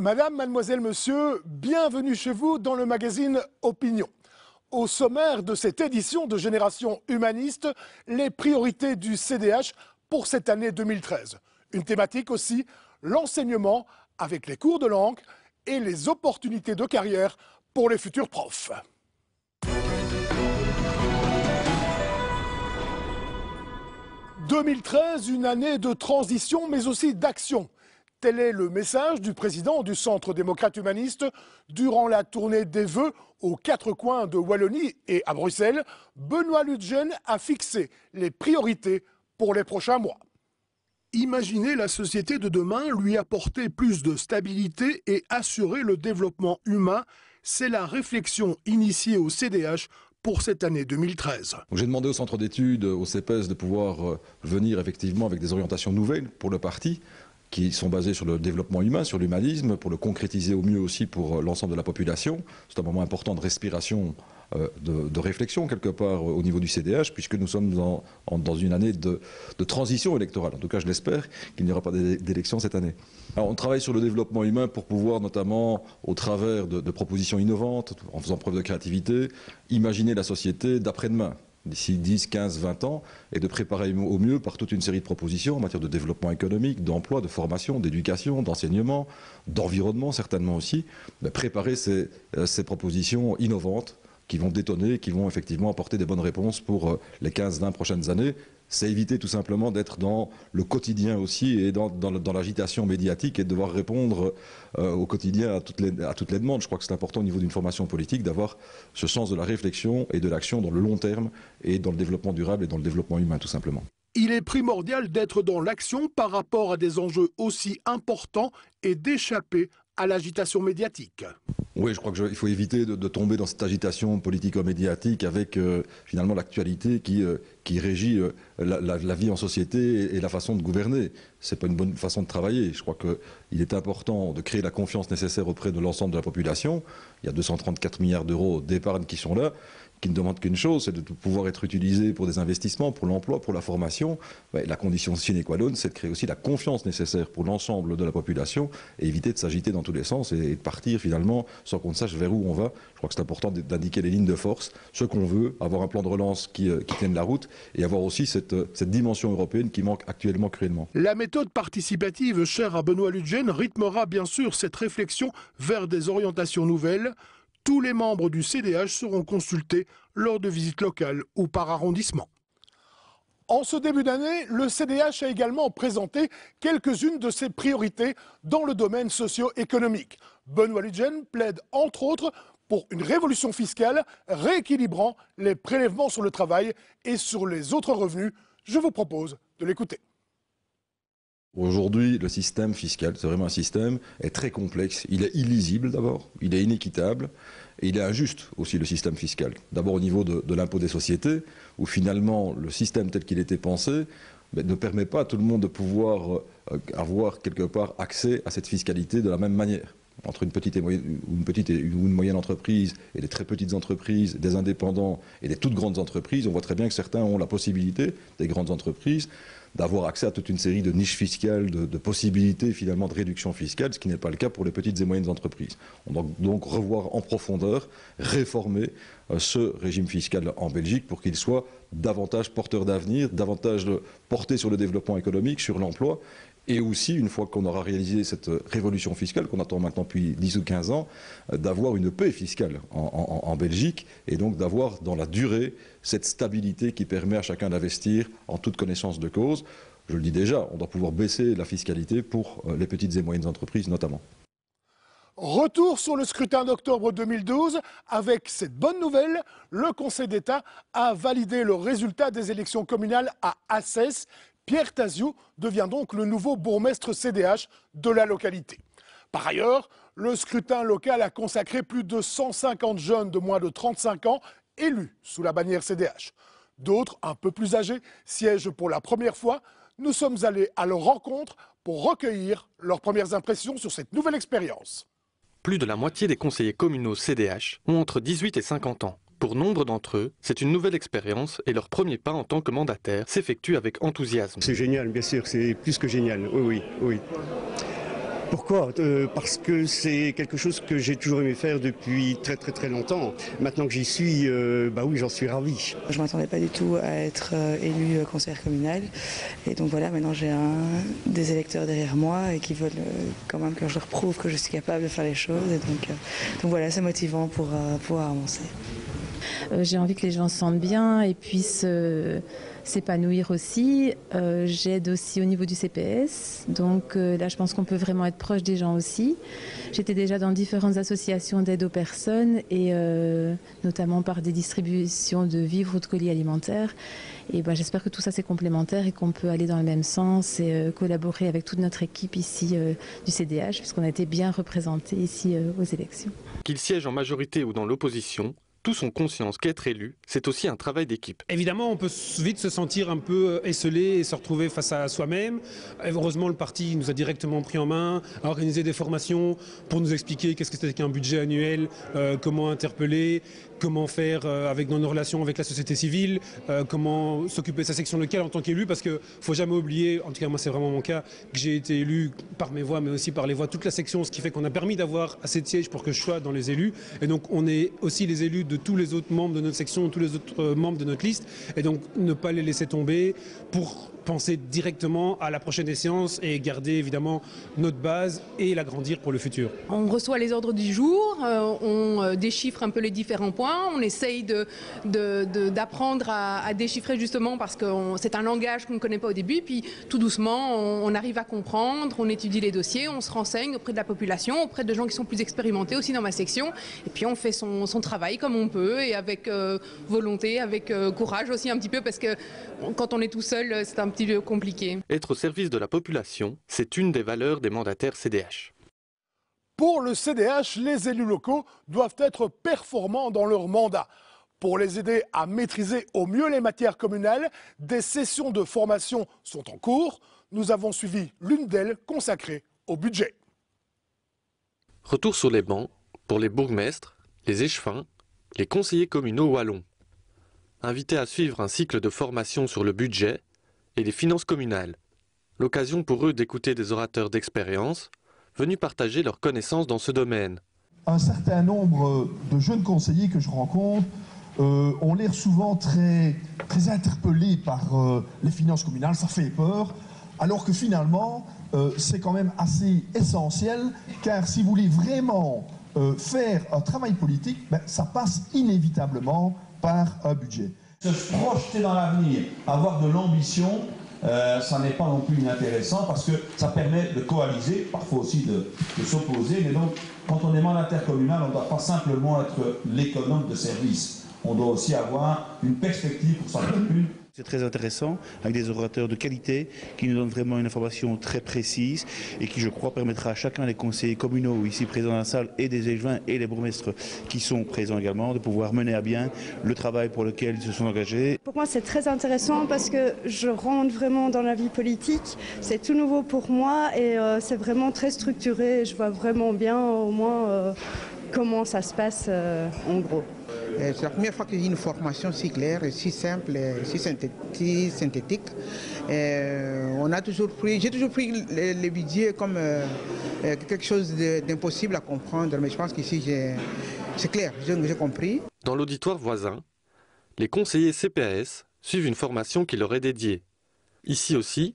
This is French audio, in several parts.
Madame, mademoiselle, monsieur, bienvenue chez vous dans le magazine Opinion. Au sommaire de cette édition de Génération Humaniste, les priorités du CDH pour cette année 2013. Une thématique aussi, l'enseignement avec les cours de langue et les opportunités de carrière pour les futurs profs. « 2013, une année de transition mais aussi d'action ». Tel est le message du président du Centre démocrate humaniste durant la tournée des vœux aux quatre coins de Wallonie et à Bruxelles. Benoît Lutgen a fixé les priorités pour les prochains mois. Imaginer la société de demain, lui apporter plus de stabilité et assurer le développement humain, c'est la réflexion initiée au CDH pour cette année 2013. J'ai demandé au centre d'études, au CEPES, de pouvoir venir effectivement avec des orientations nouvelles pour le parti, qui sont basés sur le développement humain, sur l'humanisme, pour le concrétiser au mieux aussi pour l'ensemble de la population. C'est un moment important de respiration, de réflexion quelque part au niveau du CDH, puisque nous sommes dans une année de transition électorale. En tout cas, je l'espère qu'il n'y aura pas d'élection cette année. Alors, on travaille sur le développement humain pour pouvoir, notamment au travers de propositions innovantes, en faisant preuve de créativité, imaginer la société d'après-demain, d'ici 10, 15, 20 ans, et de préparer au mieux par toute une série de propositions en matière de développement économique, d'emploi, de formation, d'éducation, d'enseignement, d'environnement certainement aussi, préparer ces propositions innovantes qui vont détonner, qui vont effectivement apporter des bonnes réponses pour les 15-20 prochaines années. C'est éviter tout simplement d'être dans le quotidien aussi et dans l'agitation médiatique et de devoir répondre au quotidien à toutes les demandes. Je crois que c'est important au niveau d'une formation politique d'avoir ce sens de la réflexion et de l'action dans le long terme et dans le développement durable et dans le développement humain tout simplement. Il est primordial d'être dans l'action par rapport à des enjeux aussi importants et d'échapper à l'agitation médiatique. Oui, je crois qu'il faut éviter de tomber dans cette agitation politico-médiatique avec finalement l'actualité qui régit la vie en société et la façon de gouverner. Ce n'est pas une bonne façon de travailler. Je crois qu'il est important de créer la confiance nécessaire auprès de l'ensemble de la population. Il y a 234 milliards d'euros d'épargne qui sont là, qui ne demandent qu'une chose, c'est de pouvoir être utilisé pour des investissements, pour l'emploi, pour la formation. La condition sine qua non, c'est de créer aussi la confiance nécessaire pour l'ensemble de la population et éviter de s'agiter dans tous les sens et de partir finalement sans qu'on ne sache vers où on va. Je crois que c'est important d'indiquer les lignes de force, ce qu'on veut, avoir un plan de relance qui tienne la route et avoir aussi cette dimension européenne qui manque actuellement cruellement. La méthode participative chère à Benoît Lutgen rythmera bien sûr cette réflexion vers des orientations nouvelles. Tous les membres du CDH seront consultés lors de visites locales ou par arrondissement. En ce début d'année, le CDH a également présenté quelques-unes de ses priorités dans le domaine socio-économique. Benoît Lutgen plaide entre autres pour une révolution fiscale rééquilibrant les prélèvements sur le travail et sur les autres revenus. Je vous propose de l'écouter. Aujourd'hui, le système fiscal, c'est vraiment un système, est très complexe. Il est illisible d'abord, il est inéquitable et il est injuste aussi le système fiscal. D'abord au niveau de l'impôt des sociétés, où finalement le système tel qu'il était pensé ne permet pas à tout le monde de pouvoir avoir quelque part accès à cette fiscalité de la même manière. Entre une petite ou une moyenne entreprise et des très petites entreprises, des indépendants et des toutes grandes entreprises, on voit très bien que certains ont la possibilité, des grandes entreprises, d'avoir accès à toute une série de niches fiscales, de possibilités finalement de réduction fiscale, ce qui n'est pas le cas pour les petites et moyennes entreprises. On doit donc revoir en profondeur, réformer ce régime fiscal en Belgique pour qu'il soit davantage porteur d'avenir, davantage porté sur le développement économique, sur l'emploi. Et aussi, une fois qu'on aura réalisé cette révolution fiscale, qu'on attend maintenant depuis 10 ou 15 ans, d'avoir une paix fiscale en Belgique et donc d'avoir dans la durée cette stabilité qui permet à chacun d'investir en toute connaissance de cause. Je le dis déjà, on doit pouvoir baisser la fiscalité pour les petites et moyennes entreprises notamment. Retour sur le scrutin d'octobre 2012. Avec cette bonne nouvelle, le Conseil d'État a validé le résultat des élections communales à Assès. Pierre Taziou devient donc le nouveau bourgmestre CDH de la localité. Par ailleurs, le scrutin local a consacré plus de 150 jeunes de moins de 35 ans élus sous la bannière CDH. D'autres, un peu plus âgés, siègent pour la première fois. Nous sommes allés à leur rencontre pour recueillir leurs premières impressions sur cette nouvelle expérience. Plus de la moitié des conseillers communaux CDH ont entre 18 et 50 ans. Pour nombre d'entre eux, c'est une nouvelle expérience et leur premier pas en tant que mandataire s'effectue avec enthousiasme. C'est génial, bien sûr, c'est plus que génial, oui. Pourquoi Parce que c'est quelque chose que j'ai toujours aimé faire depuis très longtemps. Maintenant que j'y suis, bah oui, j'en suis ravi. Je ne m'attendais pas du tout à être élue conseillère communale. Et donc voilà, maintenant j'ai des électeurs derrière moi et qui veulent quand même que je leur prouve que je suis capable de faire les choses. Et donc voilà, c'est motivant pour pouvoir avancer. J'ai envie que les gens se sentent bien et puissent s'épanouir aussi. J'aide aussi au niveau du CPS, donc là je pense qu'on peut vraiment être proche des gens aussi. J'étais déjà dans différentes associations d'aide aux personnes et notamment par des distributions de vivres ou de colis alimentaires. Et j'espère que tout ça c'est complémentaire et qu'on peut aller dans le même sens et collaborer avec toute notre équipe ici du CDH, puisqu'on a été bien représentés ici aux élections. Qu'ils siègent en majorité ou dans l'opposition, tous ont conscience qu'être élu, c'est aussi un travail d'équipe. Évidemment, on peut vite se sentir un peu esselé et se retrouver face à soi-même. Heureusement, le parti nous a directement pris en main, a organisé des formations pour nous expliquer qu'est-ce que c'était qu'un budget annuel, comment interpeller, comment faire dans nos relations avec la société civile, comment s'occuper de sa section locale en tant qu'élu, parce qu'il ne faut jamais oublier, en tout cas moi c'est vraiment mon cas, que j'ai été élu par mes voix mais aussi par les voix de toute la section, ce qui fait qu'on a permis d'avoir assez de sièges pour que je sois dans les élus. Et donc on est aussi les élus de tous les autres membres de notre section, tous les autres membres de notre liste, et donc ne pas les laisser tomber pour penser directement à la prochaine échéance et garder évidemment notre base et l'agrandir pour le futur. On reçoit les ordres du jour, on déchiffre un peu les différents points, on essaye d'apprendre à déchiffrer justement parce que c'est un langage qu'on ne connaît pas au début, puis tout doucement on arrive à comprendre, on étudie les dossiers, on se renseigne auprès de la population, auprès de gens qui sont plus expérimentés aussi dans ma section, et puis on fait son travail comme on peut et avec volonté, avec courage aussi un petit peu, parce que quand on est tout seul c'est un petit peu compliqué. Être au service de la population, c'est une des valeurs des mandataires CDH. Pour le CDH, les élus locaux doivent être performants dans leur mandat. Pour les aider à maîtriser au mieux les matières communales, des sessions de formation sont en cours. Nous avons suivi l'une d'elles consacrée au budget. Retour sur les bancs pour les bourgmestres, les échevins, les conseillers communaux wallons. Invités à suivre un cycle de formation sur le budget et les finances communales. L'occasion pour eux d'écouter des orateurs d'expérience venus partager leurs connaissances dans ce domaine. Un certain nombre de jeunes conseillers que je rencontre ont l'air souvent très interpellés par les finances communales, ça fait peur, alors que finalement c'est quand même assez essentiel, car si vous voulez vraiment faire un travail politique, ça passe inévitablement par un budget. Se projeter dans l'avenir, avoir de l'ambition, ça n'est pas non plus inintéressant parce que ça permet de coaliser, parfois aussi de s'opposer. Mais donc, quand on est mandataire communal, on ne doit pas simplement être l'économe de service. On doit aussi avoir une perspective pour sa commune. C'est très intéressant, avec des orateurs de qualité qui nous donnent vraiment une information très précise et qui, je crois, permettra à chacun des conseillers communaux ici présents dans la salle et des échevins et les bourgmestres qui sont présents également de pouvoir mener à bien le travail pour lequel ils se sont engagés. Pour moi, c'est très intéressant parce que je rentre vraiment dans la vie politique. C'est tout nouveau pour moi et c'est vraiment très structuré. Je vois vraiment bien au moins comment ça se passe en gros. C'est la première fois que j'ai une formation si claire, si simple, si synthétique. J'ai toujours pris le budget comme quelque chose d'impossible à comprendre, mais je pense qu'ici c'est clair, j'ai compris. Dans l'auditoire voisin, les conseillers CPAS suivent une formation qui leur est dédiée. Ici aussi,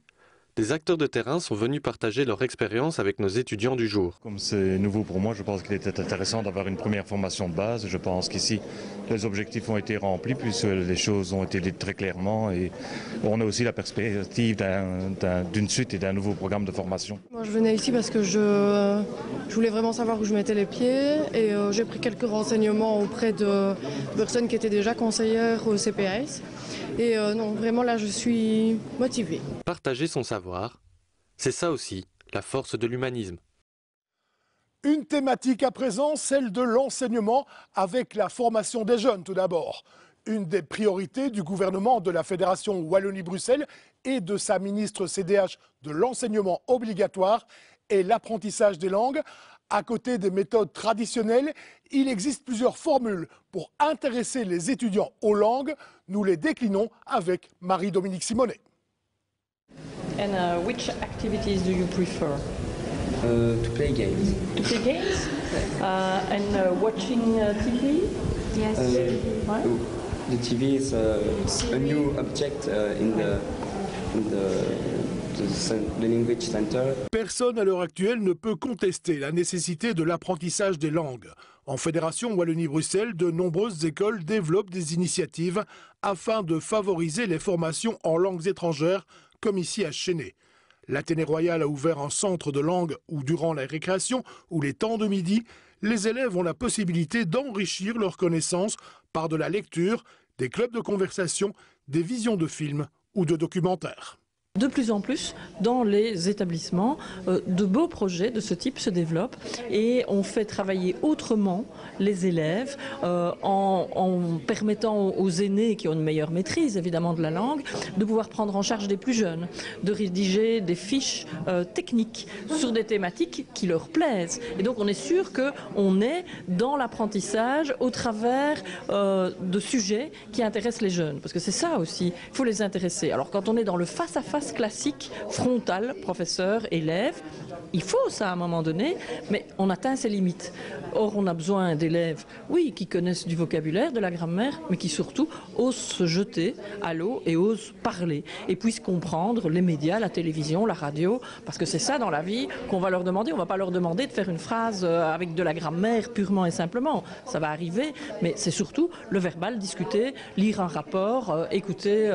des acteurs de terrain sont venus partager leur expérience avec nos étudiants du jour. Comme c'est nouveau pour moi, je pense qu'il était intéressant d'avoir une première formation de base. Je pense qu'ici, les objectifs ont été remplis puisque les choses ont été dites très clairement et on a aussi la perspective d'une suite et d'un nouveau programme de formation. Moi, je venais ici parce que je voulais vraiment savoir où je mettais les pieds et j'ai pris quelques renseignements auprès de personnes qui étaient déjà conseillères au CPAS. Et non, vraiment là, je suis motivée. Partager son savoir, c'est ça aussi, la force de l'humanisme. Une thématique à présent, celle de l'enseignement avec la formation des jeunes tout d'abord. Une des priorités du gouvernement de la Fédération Wallonie-Bruxelles et de sa ministre CDH de l'enseignement obligatoire est l'apprentissage des langues. À côté des méthodes traditionnelles, il existe plusieurs formules pour intéresser les étudiants aux langues. Nous les déclinons avec Marie-Dominique Simonet. And which activities do you prefer? To play games. To play games? And watching TV? Yes. The TV is a new object in the language center. Personne à l'heure actuelle ne peut contester la nécessité de l'apprentissage des langues. En Fédération Wallonie-Bruxelles, de nombreuses écoles développent des initiatives afin de favoriser les formations en langues étrangères, comme ici à Chesnay. L'Athénée Royal a ouvert un centre de langue où, durant la récréation ou les temps de midi, les élèves ont la possibilité d'enrichir leurs connaissances par de la lecture, des clubs de conversation, des visions de films ou de documentaires. De plus en plus, dans les établissements, de beaux projets de ce type se développent et on fait travailler autrement les élèves en permettant aux aînés qui ont une meilleure maîtrise évidemment de la langue de pouvoir prendre en charge des plus jeunes, de rédiger des fiches techniques sur des thématiques qui leur plaisent. Et donc on est sûr qu'on est dans l'apprentissage au travers de sujets qui intéressent les jeunes. Parce que c'est ça aussi, il faut les intéresser. Alors quand on est dans le face-à-face classique, frontal, professeur, élève. Il faut ça à un moment donné, mais on atteint ses limites. Or, on a besoin d'élèves, oui, qui connaissent du vocabulaire, de la grammaire, mais qui surtout osent se jeter à l'eau et osent parler et puissent comprendre les médias, la télévision, la radio, parce que c'est ça dans la vie qu'on va leur demander. On ne va pas leur demander de faire une phrase avec de la grammaire purement et simplement. Ça va arriver, mais c'est surtout le verbal, discuter, lire un rapport, écouter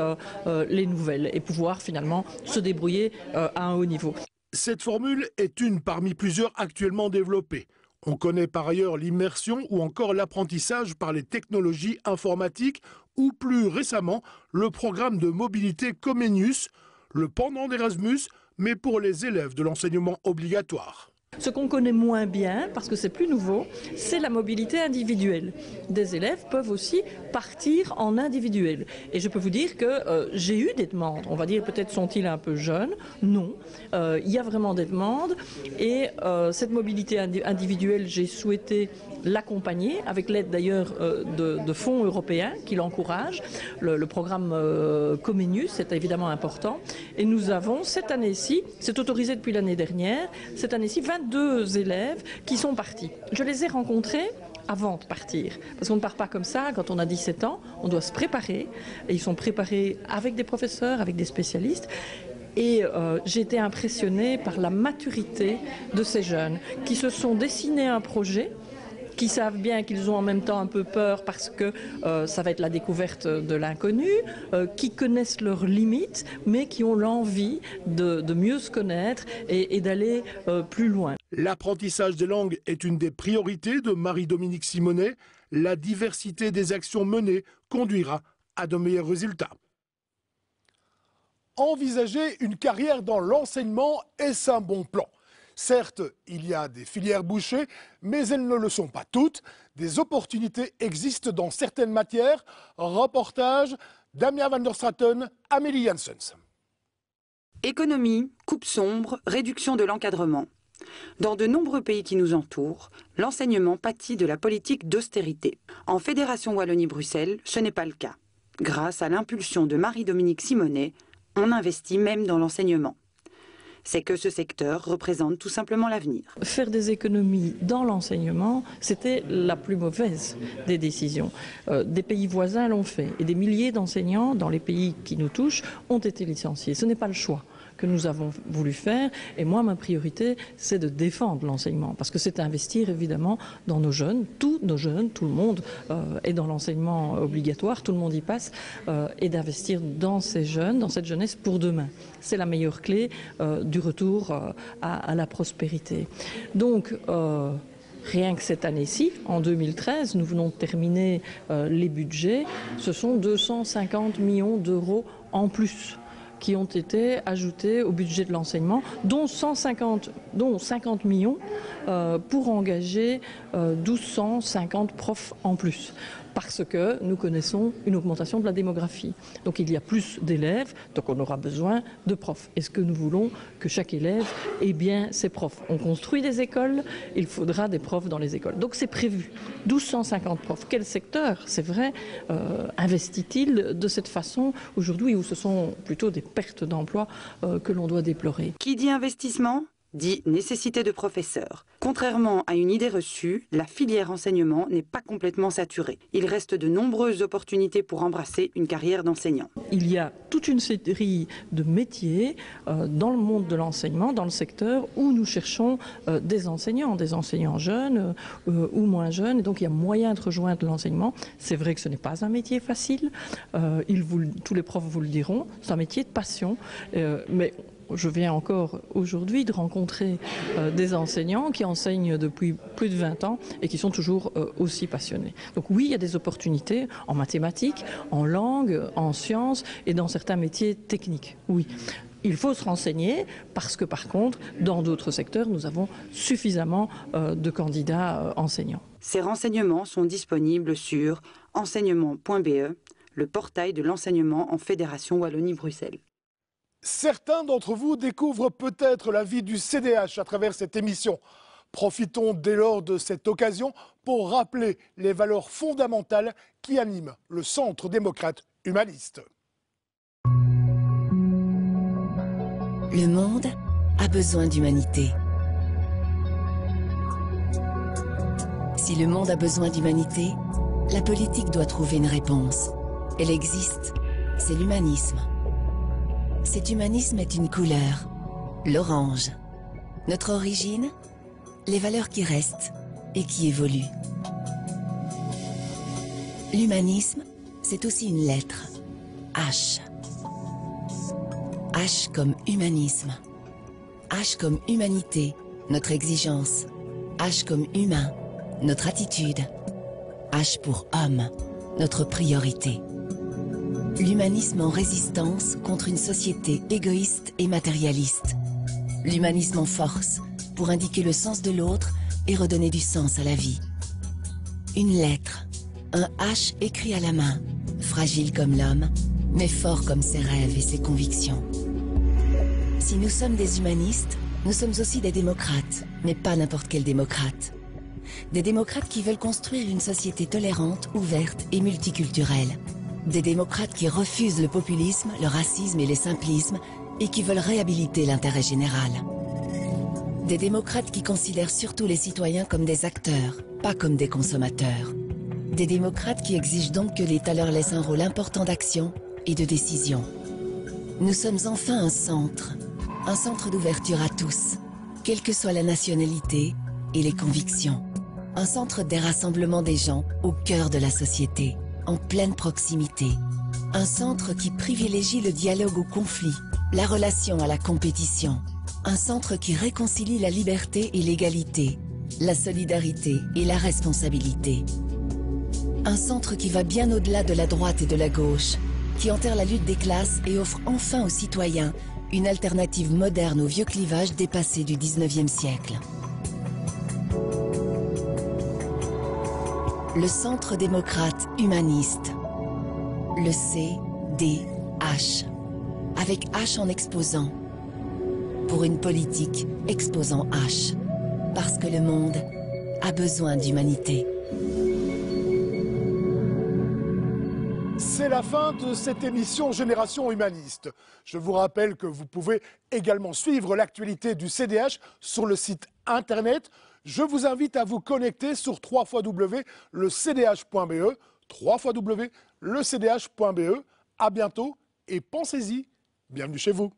les nouvelles et pouvoir finalement se débrouiller à un haut niveau. Cette formule est une parmi plusieurs actuellement développées. On connaît par ailleurs l'immersion ou encore l'apprentissage par les technologies informatiques ou plus récemment le programme de mobilité Comenius, le pendant d'Erasmus, mais pour les élèves de l'enseignement obligatoire. Ce qu'on connaît moins bien, parce que c'est plus nouveau, c'est la mobilité individuelle. Des élèves peuvent aussi partir en individuel. Et je peux vous dire que j'ai eu des demandes. On va dire peut-être sont-ils un peu jeunes. Non, il y a vraiment des demandes. Et cette mobilité individuelle, j'ai souhaité l'accompagner, avec l'aide d'ailleurs de fonds européens qui l'encouragent. Le programme Comenius, c'est évidemment important. Et nous avons cette année-ci, c'est autorisé depuis l'année dernière, cette année-ci 22 élèves qui sont partis. Je les ai rencontrés avant de partir. Parce qu'on ne part pas comme ça, quand on a 17 ans, on doit se préparer. Et ils sont préparés avec des professeurs, avec des spécialistes. Et j'ai été impressionnée par la maturité de ces jeunes qui se sont dessinés un projet, qui savent bien qu'ils ont en même temps un peu peur parce que ça va être la découverte de l'inconnu, qui connaissent leurs limites, mais qui ont l'envie de mieux se connaître et d'aller plus loin. L'apprentissage des langues est une des priorités de Marie-Dominique Simonet. La diversité des actions menées conduira à de meilleurs résultats. Envisager une carrière dans l'enseignement, est-ce un bon plan ? Certes, il y a des filières bouchées, mais elles ne le sont pas toutes. Des opportunités existent dans certaines matières. Reportage Damien van der Straten, Amélie Janssens. Économie, coupe sombre, réduction de l'encadrement. Dans de nombreux pays qui nous entourent, l'enseignement pâtit de la politique d'austérité. En Fédération Wallonie-Bruxelles, ce n'est pas le cas. Grâce à l'impulsion de Marie-Dominique Simonet, on investit même dans l'enseignement. C'est que ce secteur représente tout simplement l'avenir. Faire des économies dans l'enseignement, c'était la plus mauvaise des décisions. Des pays voisins l'ont fait et des milliers d'enseignants dans les pays qui nous touchent ont été licenciés. Ce n'est pas le choix que nous avons voulu faire. Et moi, ma priorité, c'est de défendre l'enseignement. Parce que c'est investir, évidemment, dans nos jeunes, tout le monde est dans l'enseignement obligatoire, tout le monde y passe, et d'investir dans ces jeunes, dans cette jeunesse pour demain. C'est la meilleure clé du retour à la prospérité. Donc, rien que cette année-ci, en 2013, nous venons de terminer les budgets, ce sont 250 millions d'euros en plus qui ont été ajoutés au budget de l'enseignement, dont 50 millions pour engager 1250 profs en plus. Parce que nous connaissons une augmentation de la démographie. Donc il y a plus d'élèves, donc on aura besoin de profs. Est-ce que nous voulons que chaque élève ait bien ses profs? On construit des écoles, il faudra des profs dans les écoles. Donc c'est prévu. 1250 profs. Quel secteur, c'est vrai, investit-il de cette façon aujourd'hui où ce sont plutôt des pertes d'emplois que l'on doit déplorer? Qui dit investissement dit nécessité de professeurs. Contrairement à une idée reçue, la filière enseignement n'est pas complètement saturée. Il reste de nombreuses opportunités pour embrasser une carrière d'enseignant. Il y a toute une série de métiers dans le monde de l'enseignement, dans le secteur, où nous cherchons des enseignants jeunes ou moins jeunes. Et donc il y a moyen de rejoindre l'enseignement. C'est vrai que ce n'est pas un métier facile. Tous les profs vous le diront. C'est un métier de passion. Mais je viens encore aujourd'hui de rencontrer des enseignants qui enseignent depuis plus de 20 ans et qui sont toujours aussi passionnés. Donc oui, il y a des opportunités en mathématiques, en langue, en sciences et dans certains métiers techniques, oui. Il faut se renseigner parce que par contre, dans d'autres secteurs, nous avons suffisamment de candidats enseignants. Ces renseignements sont disponibles sur enseignement.be, le portail de l'enseignement en Fédération Wallonie-Bruxelles. Certains d'entre vous découvrent peut-être la vie du CDH à travers cette émission. Profitons dès lors de cette occasion pour rappeler les valeurs fondamentales qui animent le Centre démocrate humaniste. Le monde a besoin d'humanité. Si le monde a besoin d'humanité, la politique doit trouver une réponse. Elle existe, c'est l'humanisme. Cet humanisme est une couleur, l'orange. Notre origine, les valeurs qui restent et qui évoluent. L'humanisme, c'est aussi une lettre, H. H comme humanisme. H comme humanité, notre exigence. H comme humain, notre attitude. H pour homme, notre priorité. L'humanisme en résistance contre une société égoïste et matérialiste. L'humanisme en force pour indiquer le sens de l'autre et redonner du sens à la vie. Une lettre, un H écrit à la main, fragile comme l'homme, mais fort comme ses rêves et ses convictions. Si nous sommes des humanistes, nous sommes aussi des démocrates, mais pas n'importe quel démocrate. Des démocrates qui veulent construire une société tolérante, ouverte et multiculturelle. Des démocrates qui refusent le populisme, le racisme et les simplismes et qui veulent réhabiliter l'intérêt général. Des démocrates qui considèrent surtout les citoyens comme des acteurs, pas comme des consommateurs. Des démocrates qui exigent donc que l'État leur laisse un rôle important d'action et de décision. Nous sommes enfin un centre d'ouverture à tous, quelle que soit la nationalité et les convictions. Un centre des rassemblements des gens au cœur de la société, en pleine proximité. Un centre qui privilégie le dialogue au conflit, la relation à la compétition. Un centre qui réconcilie la liberté et l'égalité, la solidarité et la responsabilité. Un centre qui va bien au-delà de la droite et de la gauche, qui enterre la lutte des classes et offre enfin aux citoyens une alternative moderne au vieux clivage dépassé du 19e siècle. Le Centre démocrate humaniste, le CDH, avec H en exposant, pour une politique exposant H, parce que le monde a besoin d'humanité. C'est la fin de cette émission Génération Humaniste. Je vous rappelle que vous pouvez également suivre l'actualité du CDH sur le site internet. Je vous invite à vous connecter sur www.lecdh.be, www.lecdh.be. À bientôt et pensez-y, bienvenue chez vous.